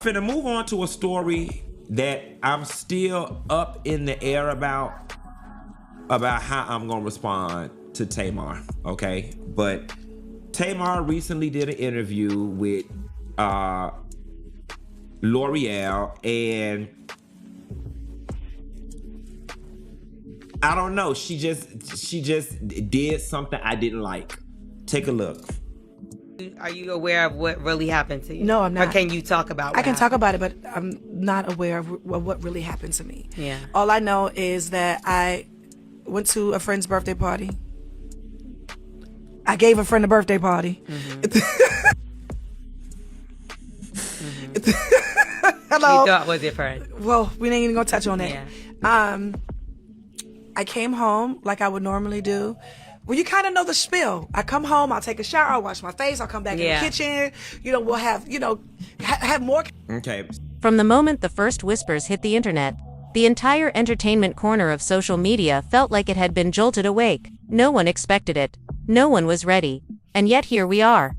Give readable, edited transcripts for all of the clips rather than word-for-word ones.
Finna move on to a story that I'm still up in the air about how I'm gonna respond to Tamar, okay? But Tamar recently did an interview with L'Oreal, and I don't know, she just did something I didn't like. Take a look. Are you aware of what really happened to you? No, I'm not. Or can you talk about what I can happened? talk about it, but I'm not aware of what really happened to me. Yeah. All I know is that I went to a friend's birthday party. I gave a friend a birthday party. Mm-hmm. Hello. You thought was your friend. Well, we ain't even gonna touch on that. Yeah. I came home like I would normally do. Well, you kind of know the spiel. I come home, I'll take a shower, I'll wash my face, I'll come back in the kitchen. We'll have, have more. Okay. From the moment the first whispers hit the internet, the entire entertainment corner of social media felt like it had been jolted awake. No one expected it. No one was ready. And yet here we are,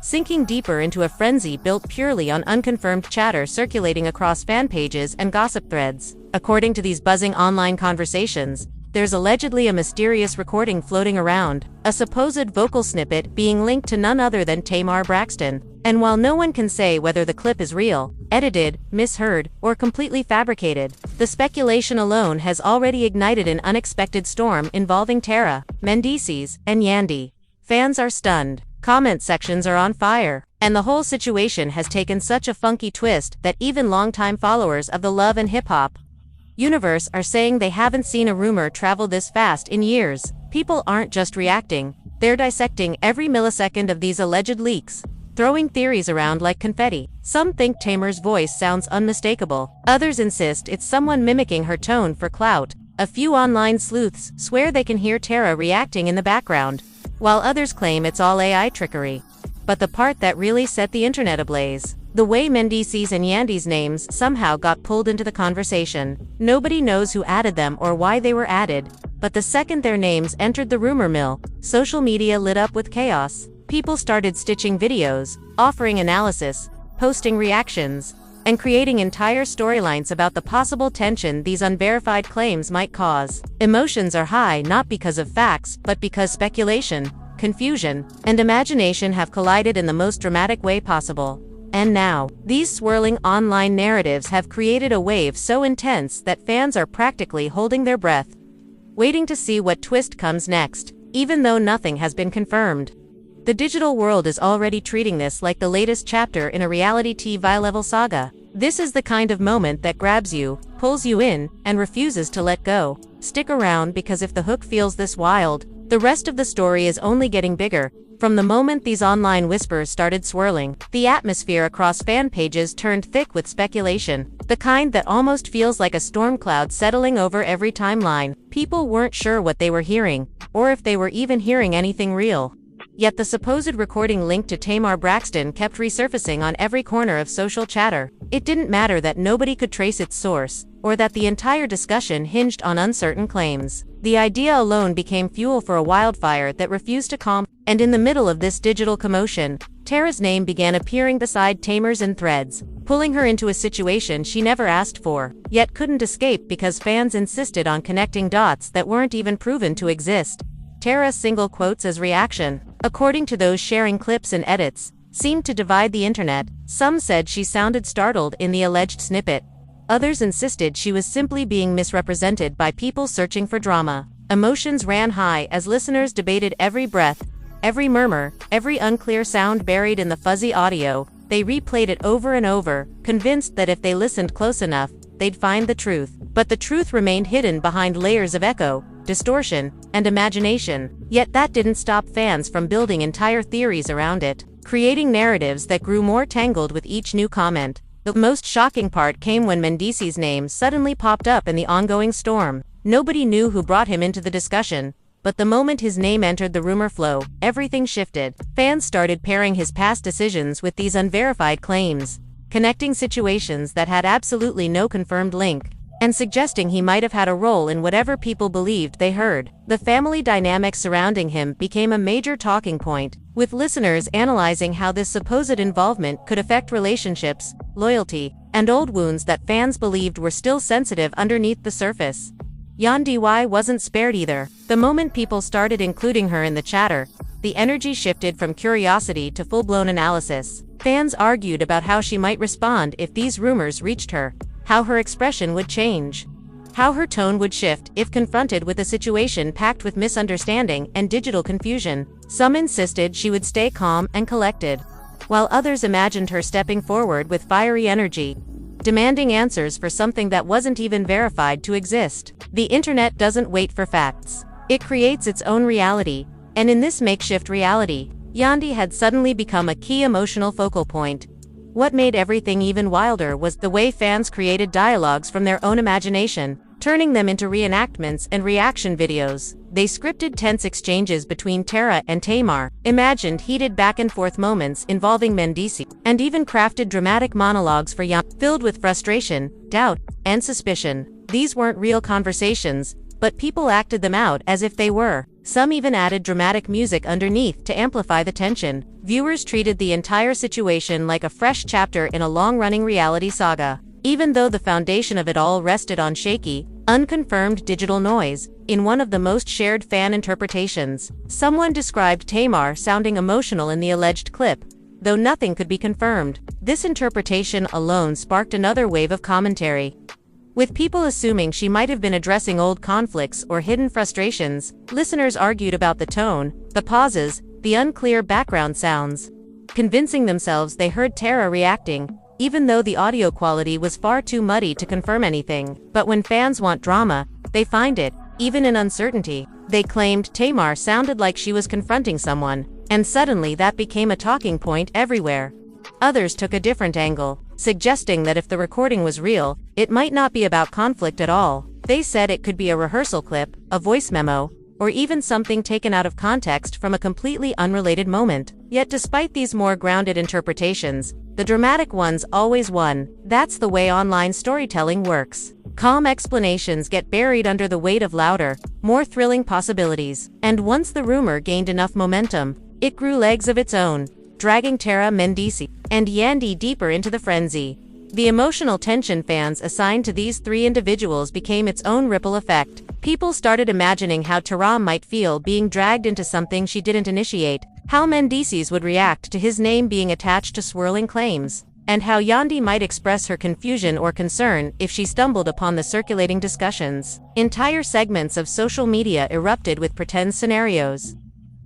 sinking deeper into a frenzy built purely on unconfirmed chatter circulating across fan pages and gossip threads. According to these buzzing online conversations, there's allegedly a mysterious recording floating around, a supposed vocal snippet being linked to none other than Tamar Braxton. And while no one can say whether the clip is real, edited, misheard, or completely fabricated, the speculation alone has already ignited an unexpected storm involving Tara, Mendeecees, and Yandy. Fans are stunned, comment sections are on fire, and the whole situation has taken such a funky twist that even longtime followers of the love and hip-hop universe are saying they haven't seen a rumor travel this fast in years. People aren't just reacting, they're dissecting every millisecond of these alleged leaks, throwing theories around like confetti. Some think Tamar's voice sounds unmistakable. Others insist it's someone mimicking her tone for clout. A few online sleuths swear they can hear Tara reacting in the background, while others claim it's all AI trickery. But the part that really set the internet ablaze, the way Mendeecees and Yandy's names somehow got pulled into the conversation. Nobody knows who added them or why they were added, but the second their names entered the rumor mill, social media lit up with chaos. People started stitching videos, offering analysis, posting reactions, and creating entire storylines about the possible tension these unverified claims might cause. Emotions are high not because of facts, but because speculation, confusion, and imagination have collided in the most dramatic way possible. And now, these swirling online narratives have created a wave so intense that fans are practically holding their breath, waiting to see what twist comes next, even though nothing has been confirmed. The digital world is already treating this like the latest chapter in a reality TV-level saga. This is the kind of moment that grabs you, pulls you in, and refuses to let go. Stick around, because if the hook feels this wild, the rest of the story is only getting bigger. From the moment these online whispers started swirling, the atmosphere across fan pages turned thick with speculation, the kind that almost feels like a storm cloud settling over every timeline. People weren't sure what they were hearing, or if they were even hearing anything real. Yet the supposed recording linked to Tamar Braxton kept resurfacing on every corner of social chatter. It didn't matter that nobody could trace its source, or that the entire discussion hinged on uncertain claims. The idea alone became fuel for a wildfire that refused to calm. And in the middle of this digital commotion, Tara's name began appearing beside Tamar's in threads, pulling her into a situation she never asked for, yet couldn't escape because fans insisted on connecting dots that weren't even proven to exist. Tara's single quotes as reaction, according to those sharing clips and edits, seemed to divide the internet. Some said she sounded startled in the alleged snippet. Others insisted she was simply being misrepresented by people searching for drama. Emotions ran high as listeners debated every breath, every murmur, every unclear sound buried in the fuzzy audio. They replayed it over and over, convinced that if they listened close enough, they'd find the truth. But the truth remained hidden behind layers of echo, distortion, and imagination. Yet that didn't stop fans from building entire theories around it, creating narratives that grew more tangled with each new comment. The most shocking part came when Mendeecees' name suddenly popped up in the ongoing storm. Nobody knew who brought him into the discussion, but the moment his name entered the rumor flow, everything shifted. Fans started pairing his past decisions with these unverified claims, connecting situations that had absolutely no confirmed link, and suggesting he might have had a role in whatever people believed they heard. The family dynamic surrounding him became a major talking point. with listeners analyzing how this supposed involvement could affect relationships, loyalty, and old wounds that fans believed were still sensitive underneath the surface. Yandy wasn't spared either. The moment people started including her in the chatter, the energy shifted from curiosity to full-blown analysis. Fans argued about how she might respond if these rumors reached her, how her expression would change, how her tone would shift if confronted with a situation packed with misunderstanding and digital confusion. Some insisted she would stay calm and collected, while others imagined her stepping forward with fiery energy, demanding answers for something that wasn't even verified to exist. The internet doesn't wait for facts. It creates its own reality, and in this makeshift reality, Yandy had suddenly become a key emotional focal point. What made everything even wilder was the way fans created dialogues from their own imagination, turning them into reenactments and reaction videos. They scripted tense exchanges between Tara and Tamar, imagined heated back-and-forth moments involving Mendeecees, and even crafted dramatic monologues for Yandy, filled with frustration, doubt, and suspicion. These weren't real conversations, but people acted them out as if they were. Some even added dramatic music underneath to amplify the tension. Viewers treated the entire situation like a fresh chapter in a long-running reality saga. Even though the foundation of it all rested on shaky, unconfirmed digital noise, in one of the most shared fan interpretations, someone described Tamar sounding emotional in the alleged clip, though nothing could be confirmed. This interpretation alone sparked another wave of commentary, with people assuming she might have been addressing old conflicts or hidden frustrations. Listeners argued about the tone, the pauses, the unclear background sounds, convincing themselves they heard Tara reacting, even though the audio quality was far too muddy to confirm anything. But when fans want drama, they find it, even in uncertainty. They claimed Tamar sounded like she was confronting someone, and suddenly that became a talking point everywhere. Others took a different angle, suggesting that if the recording was real, it might not be about conflict at all. They said it could be a rehearsal clip, a voice memo, or even something taken out of context from a completely unrelated moment. Yet despite these more grounded interpretations, the dramatic ones always won. That's the way online storytelling works. Calm explanations get buried under the weight of louder, more thrilling possibilities. And once the rumor gained enough momentum, it grew legs of its own, dragging Tara, Mendeecees, and Yandy deeper into the frenzy. The emotional tension fans assigned to these three individuals became its own ripple effect. People started imagining how Tara might feel being dragged into something she didn't initiate, how Mendeecees would react to his name being attached to swirling claims, and how Yandy might express her confusion or concern if she stumbled upon the circulating discussions. Entire segments of social media erupted with pretend scenarios,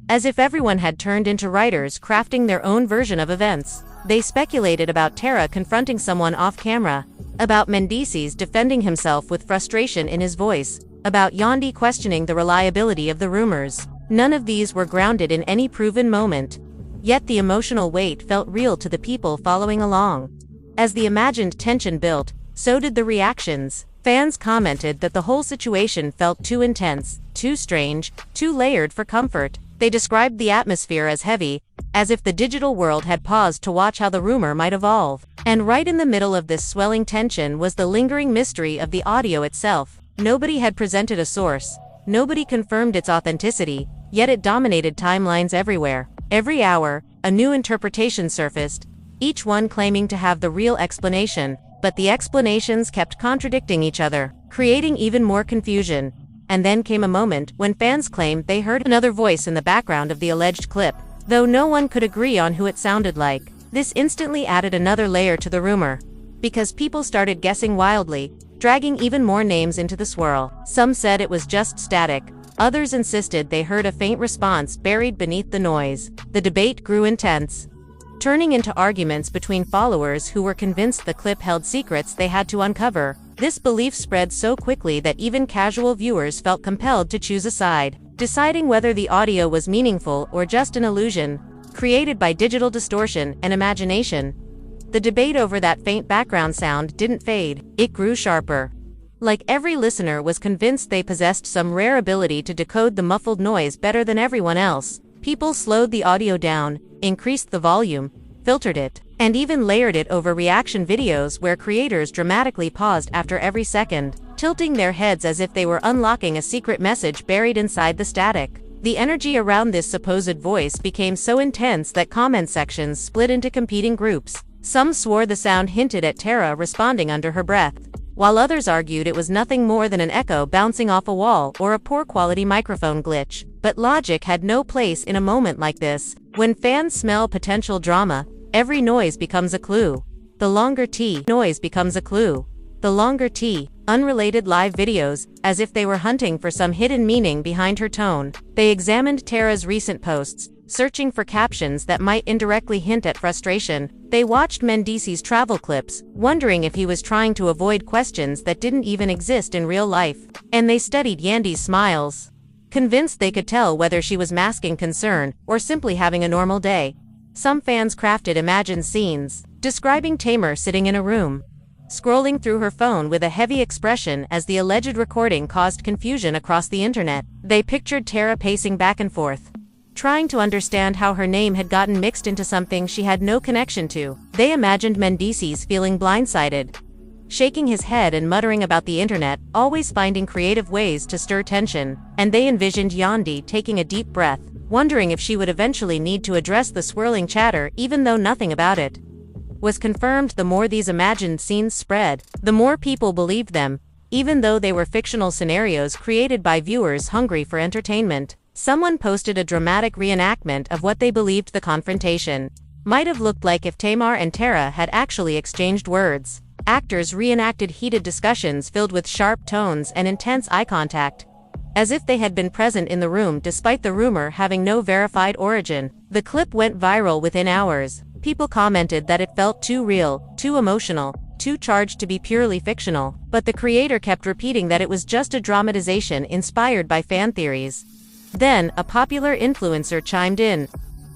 as if everyone had turned into writers crafting their own version of events. They speculated about Tara confronting someone off-camera, about Mendeecees defending himself with frustration in his voice, about Yandy questioning the reliability of the rumors. None of these were grounded in any proven moment, yet the emotional weight felt real to the people following along. As the imagined tension built, so did the reactions. Fans commented that the whole situation felt too intense, too strange, too layered for comfort. They described the atmosphere as heavy, as if the digital world had paused to watch how the rumor might evolve. And right in the middle of this swelling tension was the lingering mystery of the audio itself. Nobody had presented a source, nobody confirmed its authenticity, yet it dominated timelines everywhere. Every hour, a new interpretation surfaced, each one claiming to have the real explanation, but the explanations kept contradicting each other, creating even more confusion. And then came a moment when fans claimed they heard another voice in the background of the alleged clip, though no one could agree on who it sounded like. This instantly added another layer to the rumor, because people started guessing wildly, dragging even more names into the swirl. Some said it was just static, others insisted they heard a faint response buried beneath the noise. The debate grew intense, turning into arguments between followers who were convinced the clip held secrets they had to uncover. This belief spread so quickly that even casual viewers felt compelled to choose a side, deciding whether the audio was meaningful or just an illusion created by digital distortion and imagination. The debate over that faint background sound didn't fade, it grew sharper. Like every listener was convinced they possessed some rare ability to decode the muffled noise better than everyone else. People slowed the audio down, increased the volume, filtered it, and even layered it over reaction videos where creators dramatically paused after every second, tilting their heads as if they were unlocking a secret message buried inside the static. The energy around this supposed voice became so intense that comment sections split into competing groups. Some swore the sound hinted at Tara responding under her breath, while others argued it was nothing more than an echo bouncing off a wall or a poor quality microphone glitch. But logic had no place in a moment like this. When fans smell potential drama, every noise becomes a clue. The longer noise becomes a clue. The longer unrelated live videos, as if they were hunting for some hidden meaning behind her tone. They examined Tara's recent posts, searching for captions that might indirectly hint at frustration. They watched Mendeecees' travel clips, wondering if he was trying to avoid questions that didn't even exist in real life. And they studied Yandy's smiles, convinced they could tell whether she was masking concern or simply having a normal day. Some fans crafted imagined scenes, describing Tamar sitting in a room, scrolling through her phone with a heavy expression as the alleged recording caused confusion across the internet. They pictured Tara pacing back and forth, trying to understand how her name had gotten mixed into something she had no connection to. They imagined Mendeecees feeling blindsided, shaking his head and muttering about the internet, always finding creative ways to stir tension. And they envisioned Yandy taking a deep breath, wondering if she would eventually need to address the swirling chatter even though nothing about it was confirmed. The more these imagined scenes spread, the more people believed them, even though they were fictional scenarios created by viewers hungry for entertainment. Someone posted a dramatic reenactment of what they believed the confrontation might have looked like if Tamar and Tara had actually exchanged words. Actors reenacted heated discussions filled with sharp tones and intense eye contact, as if they had been present in the room despite the rumor having no verified origin. The clip went viral within hours. People commented that it felt too real, too emotional, too charged to be purely fictional, but the creator kept repeating that it was just a dramatization inspired by fan theories. Then, a popular influencer chimed in,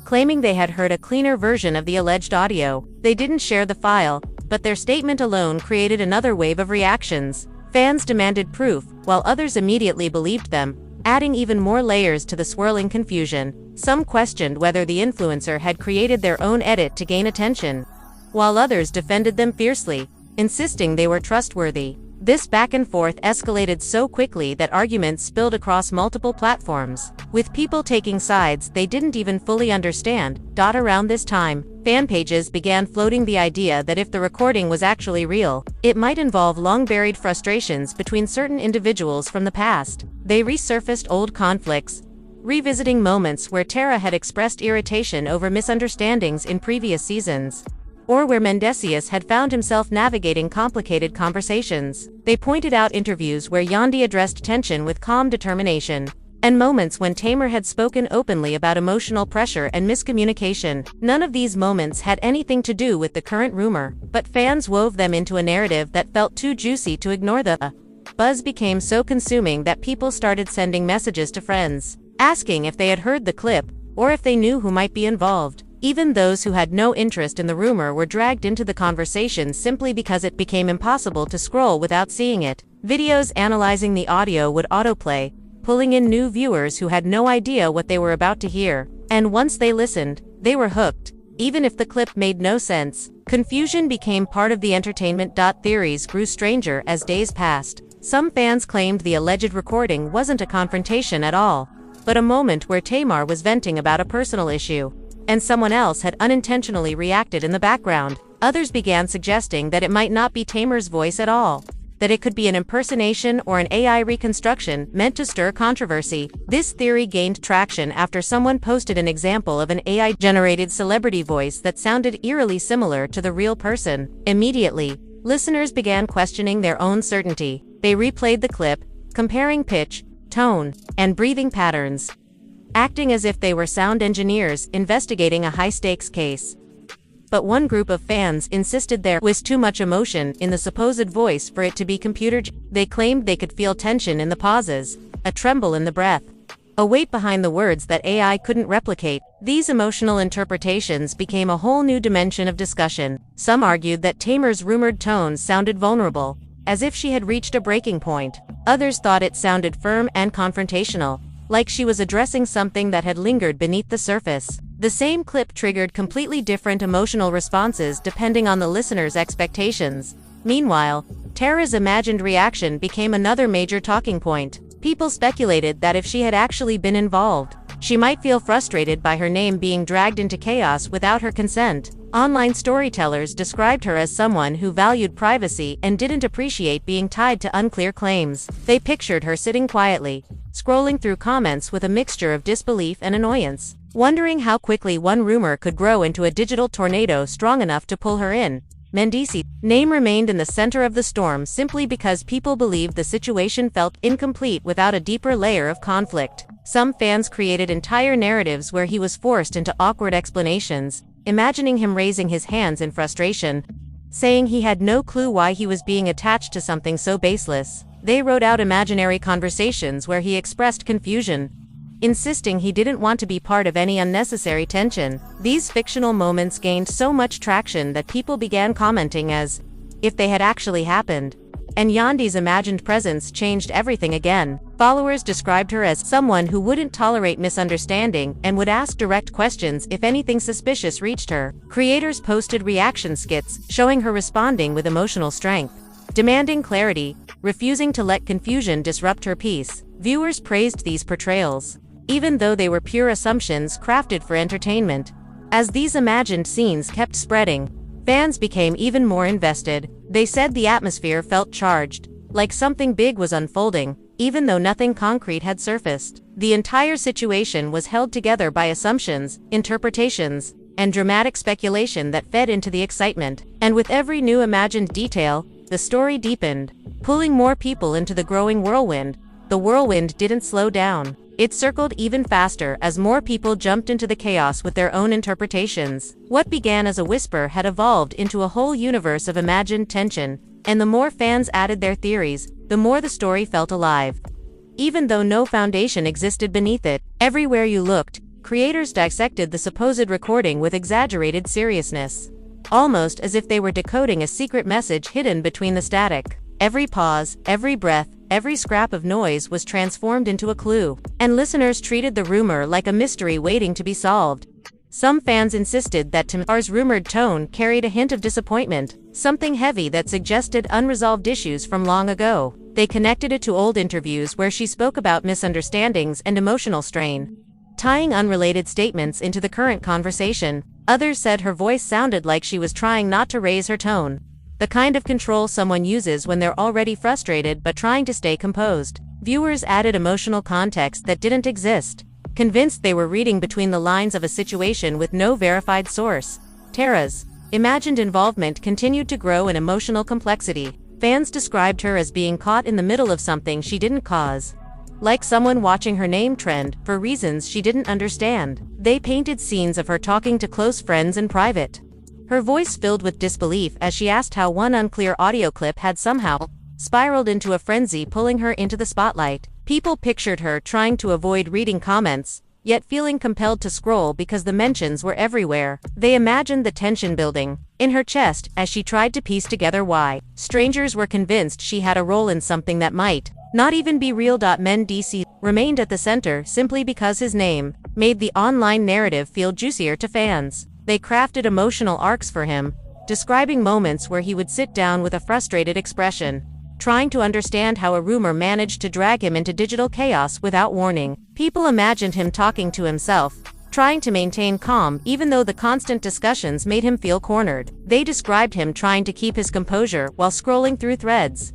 claiming they had heard a cleaner version of the alleged audio. They didn't share the file, but their statement alone created another wave of reactions. Fans demanded proof, while others immediately believed them, adding even more layers to the swirling confusion. Some questioned whether the influencer had created their own edit to gain attention, while others defended them fiercely, insisting they were trustworthy. This back and forth escalated so quickly that arguments spilled across multiple platforms, with people taking sides they didn't even fully understand. Around this time, fan pages began floating the idea that if the recording was actually real, it might involve long-buried frustrations between certain individuals from the past. They resurfaced old conflicts, revisiting moments where Tara had expressed irritation over misunderstandings in previous seasons, or where Mendeecees had found himself navigating complicated conversations. They pointed out interviews where Yandy addressed tension with calm determination, and moments when Tamar had spoken openly about emotional pressure and miscommunication. None of these moments had anything to do with the current rumor, but fans wove them into a narrative that felt too juicy to ignore. The buzz became so consuming that people started sending messages to friends, asking if they had heard the clip, or if they knew who might be involved. Even those who had no interest in the rumor were dragged into the conversation simply because it became impossible to scroll without seeing it. Videos analyzing the audio would autoplay, pulling in new viewers who had no idea what they were about to hear. And once they listened, they were hooked, even if the clip made no sense. Confusion became part of the entertainment. Theories grew stranger as days passed. Some fans claimed the alleged recording wasn't a confrontation at all, but a moment where Tamar was venting about a personal issue, and someone else had unintentionally reacted in the background. Others began suggesting that it might not be Tamar's voice at all, that it could be an impersonation or an AI reconstruction meant to stir controversy. This theory gained traction after someone posted an example of an AI-generated celebrity voice that sounded eerily similar to the real person. Immediately, listeners began questioning their own certainty. They replayed the clip, comparing pitch, tone, and breathing patterns, acting as if they were sound engineers investigating a high-stakes case. But one group of fans insisted there was too much emotion in the supposed voice for it to be computer. They claimed they could feel tension in the pauses, a tremble in the breath, a weight behind the words that AI couldn't replicate. These emotional interpretations became a whole new dimension of discussion. Some argued that Tamar's rumored tones sounded vulnerable, as if she had reached a breaking point. Others thought it sounded firm and confrontational, like she was addressing something that had lingered beneath the surface. The same clip triggered completely different emotional responses depending on the listener's expectations. Meanwhile, Tara's imagined reaction became another major talking point. People speculated that if she had actually been involved, she might feel frustrated by her name being dragged into chaos without her consent. Online storytellers described her as someone who valued privacy and didn't appreciate being tied to unclear claims. They pictured her sitting quietly, scrolling through comments with a mixture of disbelief and annoyance, wondering how quickly one rumor could grow into a digital tornado strong enough to pull her in. Mendeecees' name remained in the center of the storm simply because people believed the situation felt incomplete without a deeper layer of conflict. Some fans created entire narratives where he was forced into awkward explanations, imagining him raising his hands in frustration, saying he had no clue why he was being attached to something so baseless. They wrote out imaginary conversations where he expressed confusion, insisting he didn't want to be part of any unnecessary tension. These fictional moments gained so much traction that people began commenting as if they had actually happened, and Yandy's imagined presence changed everything again. Followers described her as someone who wouldn't tolerate misunderstanding and would ask direct questions if anything suspicious reached her. Creators posted reaction skits showing her responding with emotional strength, demanding clarity, refusing to let confusion disrupt her peace. Viewers praised these portrayals, even though they were pure assumptions crafted for entertainment. As these imagined scenes kept spreading, fans became even more invested. They said the atmosphere felt charged, like something big was unfolding, even though nothing concrete had surfaced. The entire situation was held together by assumptions, interpretations, and dramatic speculation that fed into the excitement. And with every new imagined detail, the story deepened, pulling more people into the growing whirlwind. The whirlwind didn't slow down. It circled even faster as more people jumped into the chaos with their own interpretations. What began as a whisper had evolved into a whole universe of imagined tension, and the more fans added their theories, the more the story felt alive. Even though no foundation existed beneath it, everywhere you looked, creators dissected the supposed recording with exaggerated seriousness, almost as if they were decoding a secret message hidden between the static. Every pause, every breath, every scrap of noise was transformed into a clue, and listeners treated the rumor like a mystery waiting to be solved. Some fans insisted that Tamar's rumored tone carried a hint of disappointment, something heavy that suggested unresolved issues from long ago. They connected it to old interviews where she spoke about misunderstandings and emotional strain, tying unrelated statements into the current conversation. Others said her voice sounded like she was trying not to raise her tone, the kind of control someone uses when they're already frustrated but trying to stay composed. Viewers added emotional context that didn't exist, convinced they were reading between the lines of a situation with no verified source. Tara's imagined involvement continued to grow in emotional complexity. Fans described her as being caught in the middle of something she didn't cause, like someone watching her name trend for reasons she didn't understand. They painted scenes of her talking to close friends in private, her voice filled with disbelief as she asked how one unclear audio clip had somehow spiraled into a frenzy, pulling her into the spotlight. People pictured her trying to avoid reading comments, yet feeling compelled to scroll because the mentions were everywhere. They imagined the tension building in her chest as she tried to piece together why strangers were convinced she had a role in something that might not even be real. Mendeecees remained at the center simply because his name made the online narrative feel juicier to fans. They crafted emotional arcs for him, describing moments where he would sit down with a frustrated expression, trying to understand how a rumor managed to drag him into digital chaos without warning. People imagined him talking to himself, trying to maintain calm even though the constant discussions made him feel cornered. They described him trying to keep his composure while scrolling through threads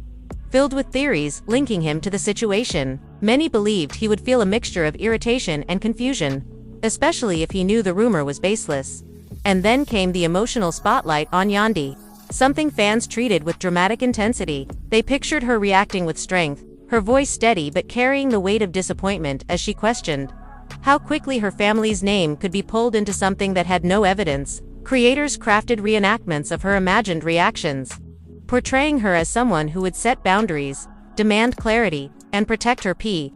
filled with theories linking him to the situation. Many believed he would feel a mixture of irritation and confusion, especially if he knew the rumor was baseless. And then came the emotional spotlight on Yandy, something fans treated with dramatic intensity. They pictured her reacting with strength, her voice steady but carrying the weight of disappointment as she questioned how quickly her family's name could be pulled into something that had no evidence. Creators crafted reenactments of her imagined reactions, portraying her as someone who would set boundaries, demand clarity, and protect her peace.